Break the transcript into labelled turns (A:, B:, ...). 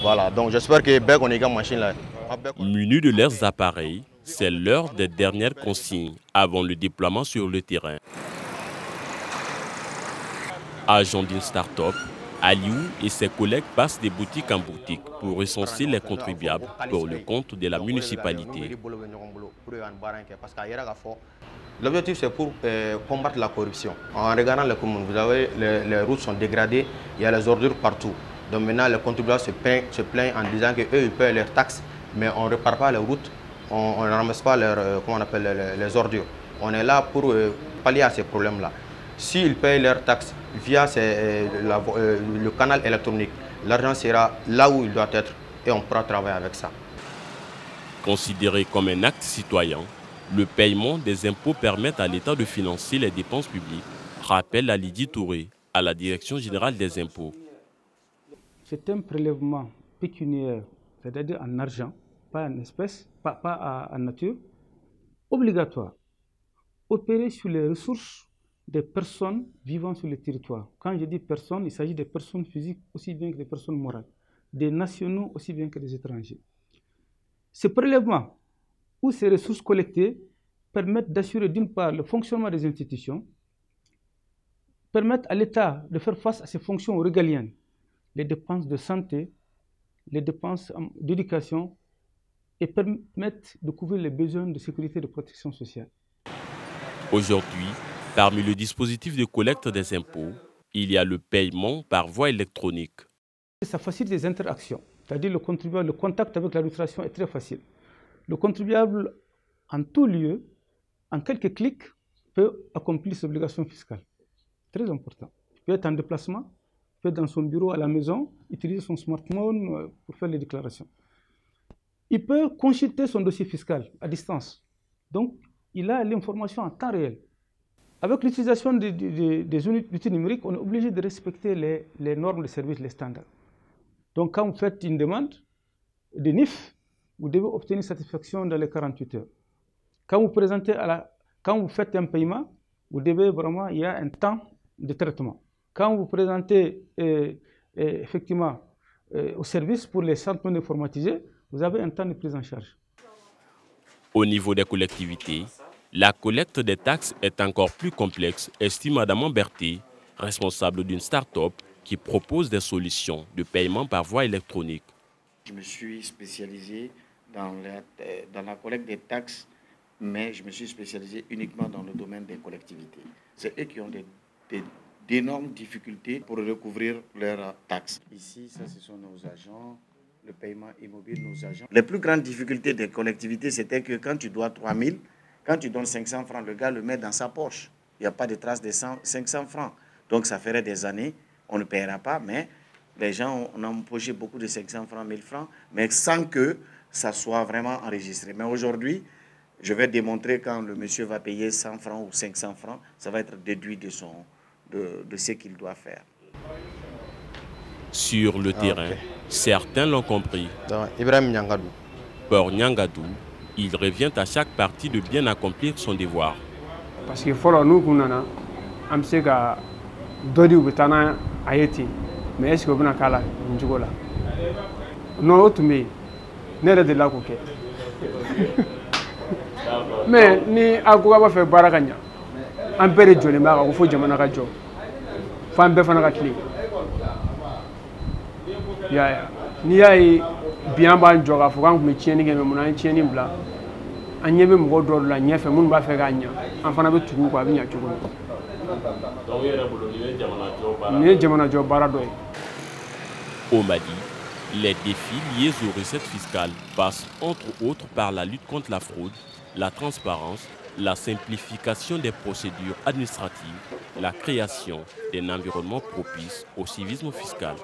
A: Voilà, donc j'espère que Bek on est machine là.
B: Munis de leurs appareils, c'est l'heure des dernières consignes avant le déploiement sur le terrain. Agent d'une start-up, Aliou et ses collègues passent de boutique en boutique pour recenser les contribuables pour le compte de la municipalité.
A: L'objectif c'est pour combattre la corruption. En regardant les communes, vous avez les routes sont dégradées, il y a les ordures partout. Donc maintenant les contribuables se plaignent en disant qu'eux ils paient leurs taxes, mais on ne répare pas les routes, on ne ramasse pas les ordures. On est là pour pallier à ces problèmes-là. S'ils payent leurs taxes via le canal électronique, l'argent sera là où il doit être et on pourra travailler avec ça.
B: Considéré comme un acte citoyen, le paiement des impôts permet à l'État de financer les dépenses publiques, rappelle Lydie Touré à la Direction générale des impôts.
C: C'est un prélèvement pécuniaire, c'est-à-dire en argent, pas en espèces, pas en nature, obligatoire, opéré sur les ressources des personnes vivant sur le territoire. Quand je dis personnes, il s'agit des personnes physiques aussi bien que des personnes morales, des nationaux aussi bien que des étrangers. Ce prélèvement ou ces ressources collectées permettent d'assurer d'une part le fonctionnement des institutions, permettent à l'État de faire face à ses fonctions régaliennes, les dépenses de santé, les dépenses d'éducation, et permettent de couvrir les besoins de sécurité et de protection sociale.
B: Aujourd'hui, parmi le dispositif de collecte des impôts, il y a le paiement par voie électronique.
C: Ça facilite les interactions, c'est-à-dire le contribuable, le contact avec l'administration est très facile. Le contribuable, en tout lieu, en quelques clics, peut accomplir ses obligations fiscales. Très important. Il peut être en déplacement, il peut être dans son bureau à la maison, utiliser son smartphone pour faire les déclarations. Il peut consulter son dossier fiscal à distance. Donc, il a l'information en temps réel. Avec l'utilisation des outils numériques, on est obligé de respecter les normes de service, les standards. Donc, quand vous faites une demande de NIF, vous devez obtenir satisfaction dans les 48 heures. Quand vous faites un paiement, vous devez vraiment, il y a un temps de traitement. Quand vous présentez effectivement au service pour les centres non informatisés, vous avez un temps de prise en charge.
B: Au niveau des collectivités, la collecte des taxes est encore plus complexe, estime Mme Berthet, responsable d'une start-up qui propose des solutions de paiement par voie électronique.
D: Je me suis spécialisé dans la collecte des taxes, mais je me suis spécialisé uniquement dans le domaine des collectivités. C'est eux qui ont d'énormes difficultés pour recouvrir leurs taxes. Ici, ça, ce sont nos agents, le paiement immobile, nos agents. Les plus grandes difficultés des collectivités, c'était que quand tu dois 3 000, quand tu donnes 500 francs, le gars le met dans sa poche. Il n'y a pas de trace de 500 francs. Donc, ça ferait des années, on ne paiera pas, mais les gens ont empoché beaucoup de 500 francs, 1000 francs, mais sans que ça soit vraiment enregistré. Mais aujourd'hui, je vais démontrer quand le monsieur va payer 100 francs ou 500 francs, ça va être déduit de ce qu'il doit faire.
B: Sur le terrain, certains l'ont compris.
A: Ibrahim Nyangadou.
B: Pour Nyangadou, il revient à chaque partie de bien accomplir son devoir.
E: Parce qu'il faut nous qu'on a un peu de dodi ou tana ayeti, mais est-ce que vous n'avez pas la n'jugola? Non, autre mais n'est de la coquette. Mais ni agouga va faire barakanya. Un peu de joli mara, il faut jamana kajo. Femme befana katli. Ya, ni ay bien ban joga faut quand me tieni que me mona tieni bla. Anyebe mo do la nyefe mun ba fe ganya. Enfana be tugu ko abinya tugu.
B: Au Mali, les défis liés aux recettes fiscales passent entre autres par la lutte contre la fraude, la transparence, la simplification des procédures administratives, la création d'un environnement propice au civisme fiscal.